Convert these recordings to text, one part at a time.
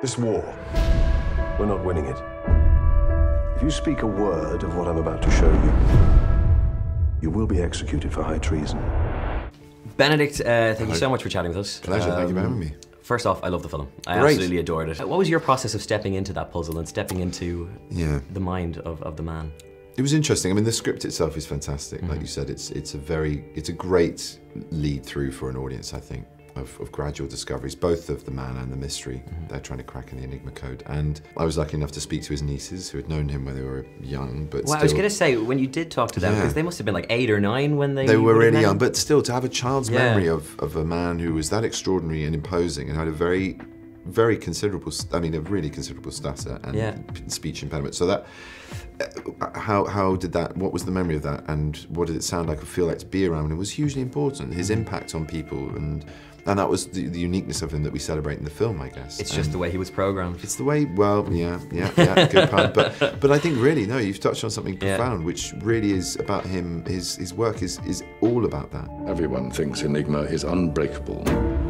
This war, we're not winning it. If you speak a word of what I'm about to show you, you will be executed for high treason. Benedict, thank you so much for chatting with us. Pleasure, thank you for having me. First off, I love the film. I Great. absolutely adored it. What was your process of stepping into that puzzle and stepping into the mind of the man? It was interesting. I mean, the script itself is fantastic. Like you said, it's a great lead through for an audience, I think, of gradual discoveries, both of the man and the mystery they're trying to crack in the Enigma code. And I was lucky enough to speak to his nieces, who had known him when they were young, but well, I was going to say, when you did talk to them, because they must have been like 8 or 9 when they were really young, him. but still, to have a child's memory of a man who was that extraordinary and imposing and had a very considerable, I mean, a really considerable stutter and speech impediment. So that, how did that, what was the memory of that, and what did it sound like or feel like to be around him was hugely important. His impact on people, and that was the uniqueness of him that we celebrate in the film, I guess. It's just the way he was programmed. It's the way, well, yeah, good pun. But I think really, no, you've touched on something profound, which really is about him. His work is all about that. Everyone thinks Enigma is unbreakable.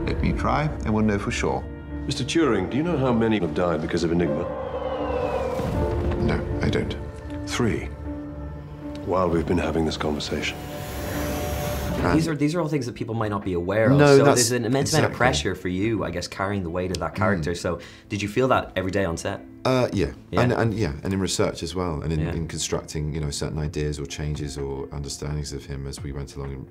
Let me try, and we'll know for sure. Mr. Turing, do you know how many have died because of Enigma? No, I don't. 3. While we've been having this conversation. These are all things that people might not be aware of. No, so there's an immense amount of pressure for you, I guess, carrying the weight of that character. So did you feel that every day on set? Yeah. And in research as well, and in constructing, you know, certain ideas or changes or understandings of him as we went along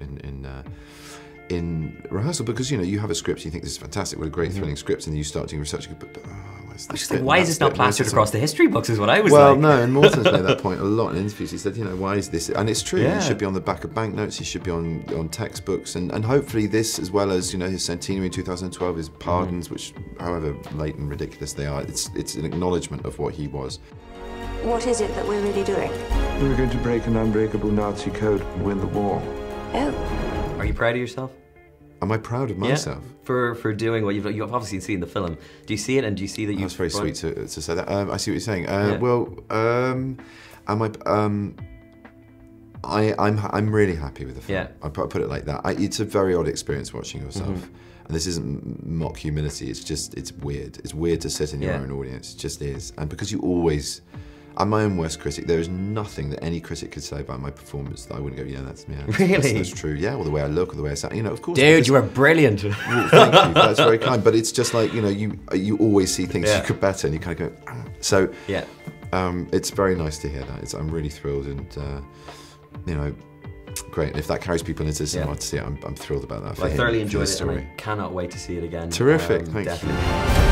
in rehearsal, because, you know, you have a script, you think this is fantastic, what a great thrilling script, and then you start doing research, and you go, but where's this? I was just like, why is this not plastered across the history books, is what I was well, like. Well, no, and Morton's made that point a lot in interviews. He said, you know, why is this? And it's true, he should be on the back of banknotes, he should be on textbooks, and hopefully this, as well as, you know, his centenary in 2012, his pardons, which, however late and ridiculous they are, it's an acknowledgement of what he was. What is it that we're really doing? We're going to break an unbreakable Nazi code and win the war. Oh. Are you proud of yourself? Am I proud of myself? For doing what you've obviously seen the film. Do you see it, and do you see that you? That's very sweet to say that. I see what you're saying. Well, I'm really happy with the film. I put it like that. It's a very odd experience watching yourself, and this isn't mock humility. It's weird. It's weird to sit in your own audience. It just is, and because you always. I'm my own worst critic. There is nothing that any critic could say about my performance that I wouldn't go, that's true. Yeah, or the way I look, or the way I sound. You know, of course. Dude, you are brilliant. Well, thank you. That's very kind. But it's just like, you know, you always see things you could better, and you kind of go. So it's very nice to hear that. I'm really thrilled, and you know, great. And if that carries people into cinema to see it, I'm thrilled about that. I thoroughly enjoyed it, and I cannot wait to see it again. Terrific. Thank you.